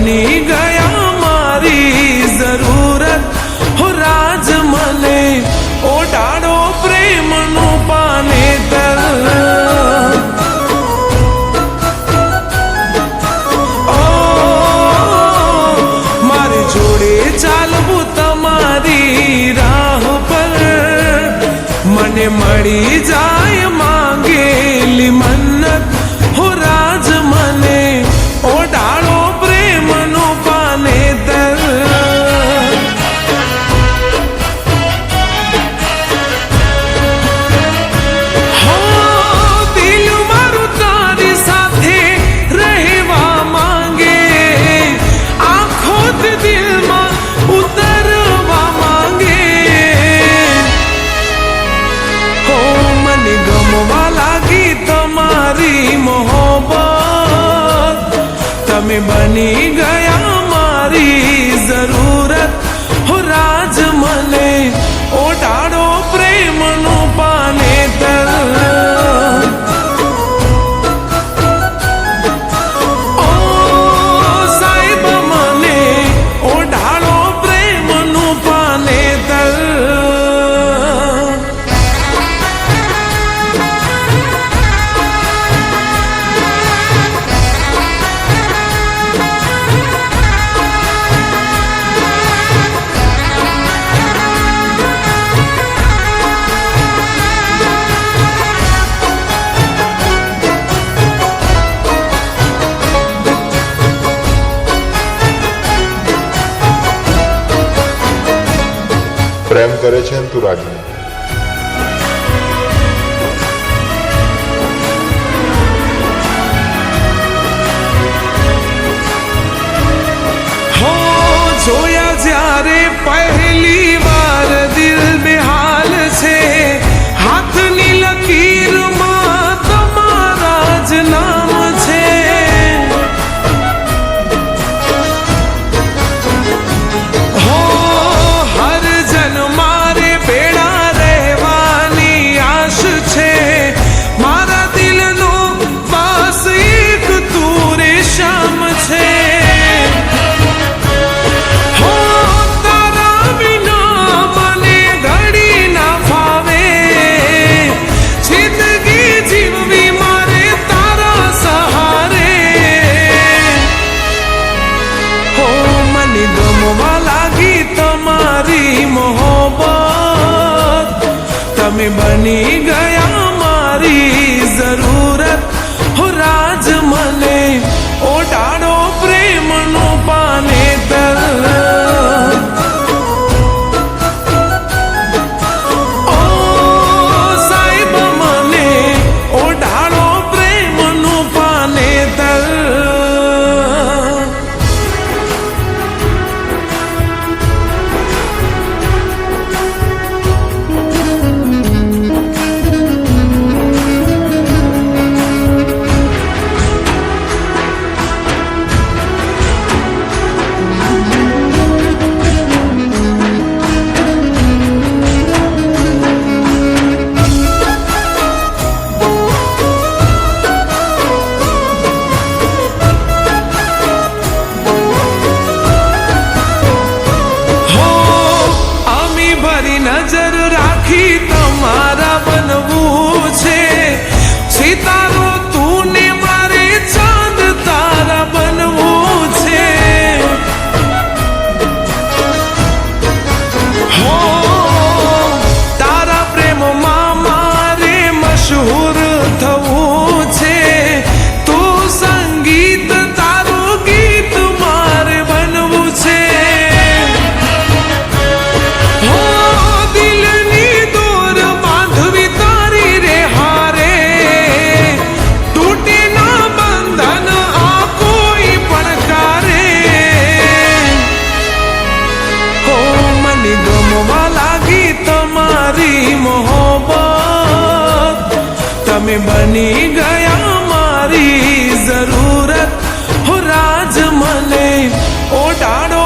બની ગયા મારી જરૂરત હો રાજ મને ઓટાડો પ્રેમનું પાનેતર મારી જોડે ચાલવું તમારી રાહ પર મને મળી જાય માંગેલી મન્નત હો રાજ મને ઓટાડો પ્રેમનું પાનેતર હો દિલ મારું તારી સાથે રહેવા માંગે આખો દિલમાં ઉતરવા માંગે હો મને ગમવા લાગી તમારી મોહબ્બત તમે બની ગયા મારી જરૂરત હો રાજ મને ઓટાડો પ્રેમનું પાનેતર ઓ સાહેબ મને ઓટાડો પ્રેમનું પાનેતર પ્રેમ કરે છે ને તું રાગીણી હો જોયા જ્યારે પહેલી વાર દિલ બેહાલ છે હાથની લકીરમાં તમારા જ નામ છે હો હર જન્મારે ભેળા રહેવાની આશ છે મારા દિલનો બસ એક તું રેશમ છે હો તારા વિના મને ઘડી ના ફાવે જિંદગી જીવવી મારે તારા સહારે હો મને ગમવા લાગી તમારી મોહબ્બત તમે બની ગયા મારી જરૂરત હો રાજ મને ઓટાડો પ્રેમનું પાનેતર ઓ સાહેબ મને ઓટાડો પ્રેમનું પાનેતર હો અમી ભરી નજર રાખી તમારા બનવું છે સિતારો તું ને મારે ચાંદ તારા બનવું છે હો તારા પ્રેમમાં મારે મશહૂર થવું છે તું સંગીત તારું ગીત મારે બનવું છે હો દિલની દોર બાંધવી તારી રે હારે તૂટે ના બંધન આ કોઈ પડકારે હો મને ગમવા લાગી તમારી મોહબ્બત તમે બની ગયા મારી જરૂરત હો રાજ મને ઓટાડો